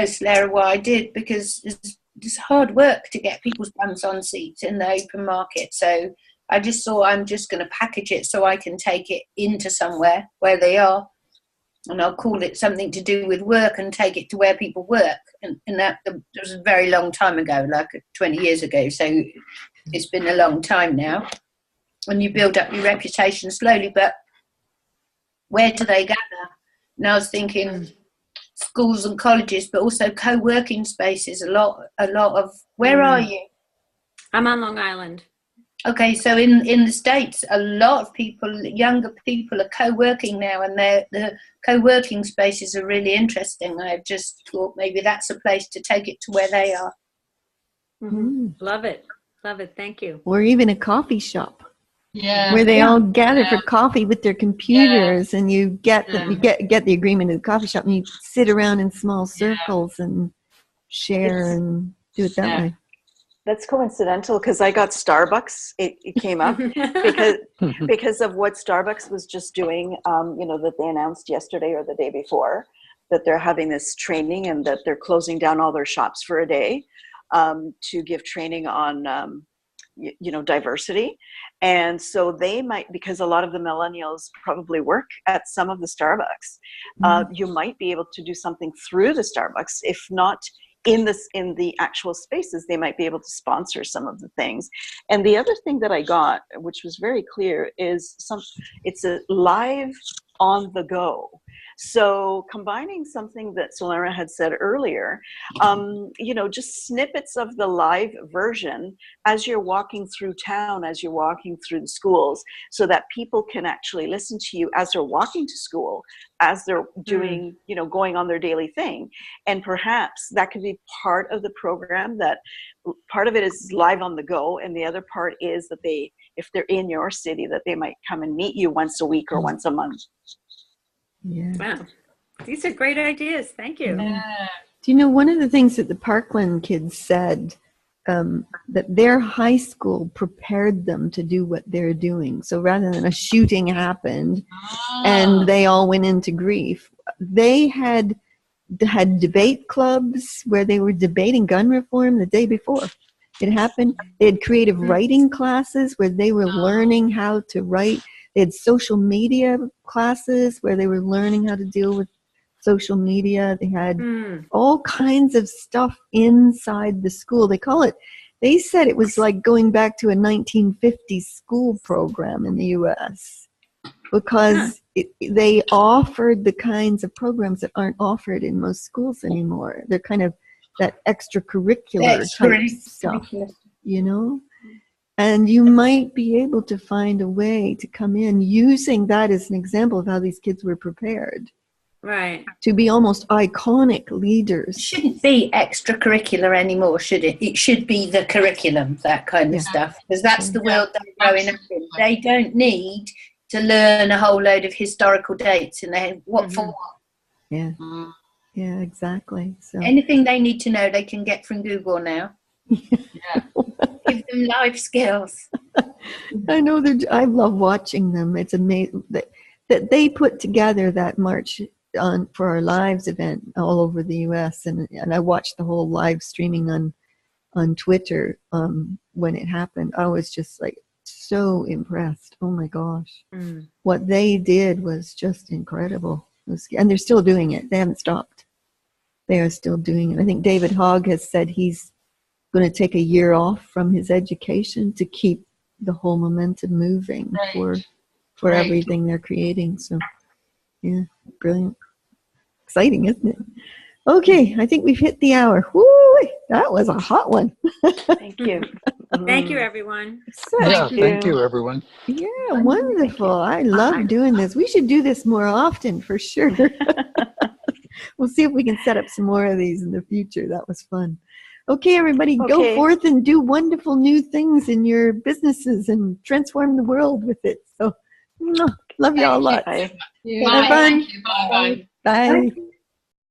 Slara, what I did, because it's hard work to get people's bums on seats in the open market. So I just thought I'm just going to package it so I can take it into somewhere where they are. And I'll call it something to do with work and take it to where people work. And that was a very long time ago, like 20 years ago. So it's been a long time now. And you build up your reputation slowly, but where do they gather? And I was thinking schools and colleges, but also co-working spaces, a lot of, where are you? I'm on Long Island. Okay, so in the States, a lot of people, younger people, are co-working now, and the co-working spaces are really interesting. I've just thought maybe that's a place to take it to where they are. Love it. Thank you. Or even a coffee shop. Yeah. Where they all gather for coffee with their computers, and you get the agreement of the coffee shop, and you sit around in small circles and share and do it that way. That's coincidental because I got Starbucks. It came up because of what Starbucks was just doing. That they announced yesterday or the day before that they're having this training and that they're closing down all their shops for a day to give training on diversity. And so they might, because a lot of the millennials probably work at some of the Starbucks, you might be able to do something through the Starbucks, if not in the actual spaces. They might be able to sponsor some of the things. And the other thing that I got, which was very clear, is it's a live on the go. So combining something that Solera had said earlier, just snippets of the live version as you're walking through town, as you're walking through the schools, so that people can actually listen to you as they're walking to school, as they're doing, going on their daily thing. And perhaps that could be part of the program, that part of it is live on the go, and the other part is that if they're in your city, that they might come and meet you once a week or once a month. Yeah. Wow. These are great ideas. Thank you. Yeah. Do you know, one of the things that the Parkland kids said, that their high school prepared them to do what they're doing. So rather than a shooting happened and they all went into grief, they had debate clubs where they were debating gun reform the day before it happened. They had creative writing classes where they were learning how to write. They had social media classes where they were learning how to deal with social media. They had all kinds of stuff inside the school. They said it was like going back to a 1950s school program in the U.S. because they offered the kinds of programs that aren't offered in most schools anymore. They're kind of that extracurricular type stuff, And you might be able to find a way to come in using that as an example of how these kids were prepared. Right. To be almost iconic leaders. It shouldn't be extracurricular anymore, should it? It should be the curriculum, that kind of stuff. Because that's the world they're growing up in. They don't need to learn a whole load of historical dates in their head. What for what? Yeah. Yeah, exactly. So anything they need to know, they can get from Google now. Give them life skills. I know I love watching them. It's amazing that they put together that march for our Lives event all over the U.S. and I watched the whole live streaming on Twitter when it happened. I was just like so impressed. Oh my gosh. Mm. What they did was just incredible. And they're still doing it. They haven't stopped. They are still doing it. I think David Hogg has said he's going to take a year off from his education to keep the whole momentum moving for everything they're creating. So, yeah, brilliant. Exciting, isn't it? Okay, I think we've hit the hour. Woo, that was a hot one. Thank you. Thank you, everyone. Thank you, everyone. Yeah, wonderful. I love doing this. We should do this more often for sure. We'll see if we can set up some more of these in the future. That was fun. Okay, everybody, go forth and do wonderful new things in your businesses and transform the world with it. So, love you all lots. Bye. Bye. Thank you. Bye. Bye.